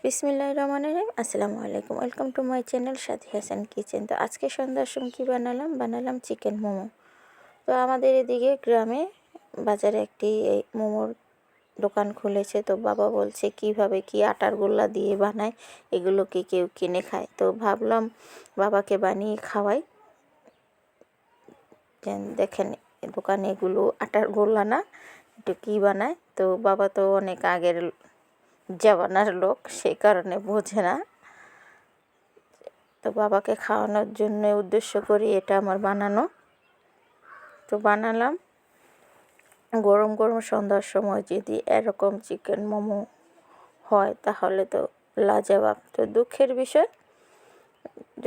বিসমিল্লাহির রহমানির রহিম। আসসালামু আলাইকুম, welcome to my channel Sathi Hasan kitchen. তো আজকে সন্ধ্যার সময় কী বানালাম চিকেন মোমো। তো আমাদের এদিকে গ্রামে বাজারে একটি এই মোমোর দোকান খুলেছে। তো বাবা বলছে কিভাবে কি আটার গোল্লা দিয়ে বানায়, এগুলো কি কেউ কিনে খায়। তো ভাবলাম বাবাকে বানিয়ে খাওয়াই। দেখেন দোকানে এগুলো আটার গোল্লা না, একটু কী বানায়। তো বাবা তো অনেক আগের জামানার লোক, সেই কারণে বোঝে না। তো বাবাকে খাওয়ানোর জন্য উদ্দেশ্য করি এটা আমার বানানো। তো বানালাম। গরম গরম সন্ধ্যার সময় যদি এরকম চিকেন মোমো হয় তাহলে তো লাজবাব। তো দুঃখের বিষয়,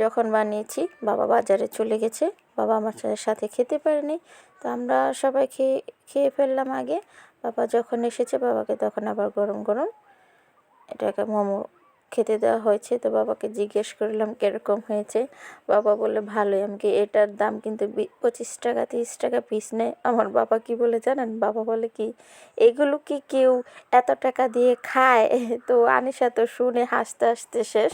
যখন বানিয়েছি বাবা বাজারে চলে গেছে, বাবা আমার সাথে খেতে পারেনি। তো আমরা সবাই খেয়ে ফেললাম আগে। বাবা যখন এসেছে বাবাকে তখন আবার গরম গরম এটাকে মোমো খেতে দেওয়া হয়েছে। তো বাবাকে জিজ্ঞেস করলাম কীরকম হয়েছে। বাবা বলে ভালোই। আমাকে এটার দাম কিন্তু 25 টাকা 30 টাকা পিস নেয়। আমার বাবা কি বলে জানেন, বাবা বলে কি এগুলো কি কেউ এত টাকা দিয়ে খায়? তো আনিশা তো শুনে হাসতে হাসতে শেষ।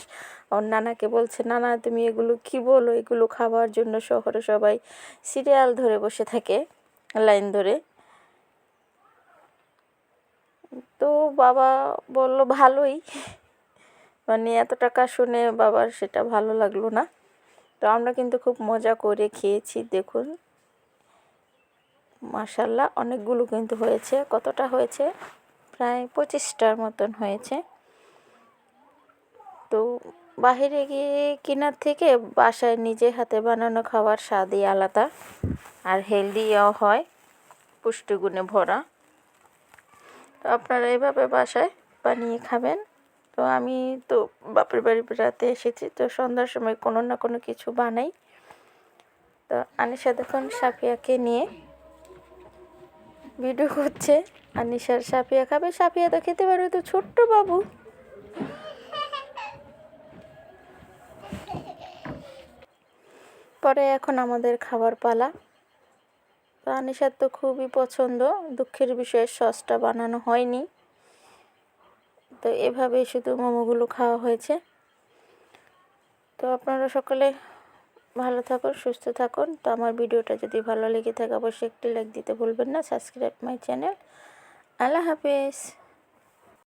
ওর নানাকে বলছে, নানা তুমি এগুলো কি বলো, এগুলো খাওয়ার জন্য শহরে সবাই সিরিয়াল ধরে বসে থাকে, লাইন ধরে। তো বাবা বলল ভালোই, মানে এত টাকা শুনে বাবার সেটা ভালো লাগলো না। তো আমরা কিন্তু খুব মজা করে খেয়েছি। দেখুন মাশাআল্লাহ অনেকগুলো কিন্তু হয়েছে। কতটা হয়েছে? প্রায় 25টার মতন হয়েছে। তো বাহিরে গিয়ে কেনার থেকে বাসায় নিজে হাতে বানানো খাবার স্বাদই আলাদা, আর হেলদিও হয়, পুষ্টিগুণে ভরা। তো আপনারা এভাবে বাসায় বানিয়ে খাবেন। তো আমি তো বাপের বাড়ি বেড়াতে এসেছি, তো সন্ধ্যার সময় কোনো না কোনো কিছু বানাই। তো আনিশা দেখুন সাফিয়াকে নিয়ে ভিডিও করছে। আনিশার সাফিয়া খাবে, সাফিয়া তো খেতে পারবে, তো ছোট্ট বাবু। পরে এখন আমাদের খাবার পালা। তো আনিশার তো খুবই পছন্দ। দুঃখের বিষয়ে সসটা বানানো হয়নি, তো এভাবেই শুধু মোমোগুলো খাওয়া হয়েছে। তো আপনারা সকলে ভালো থাকুন, সুস্থ থাকুন। তো আমার ভিডিওটা যদি ভালো লেগে থাকে অবশ্যই একটি লাইক দিতে ভুলবেন না। Subscribe my channel. আল্লাহ হাফেজ।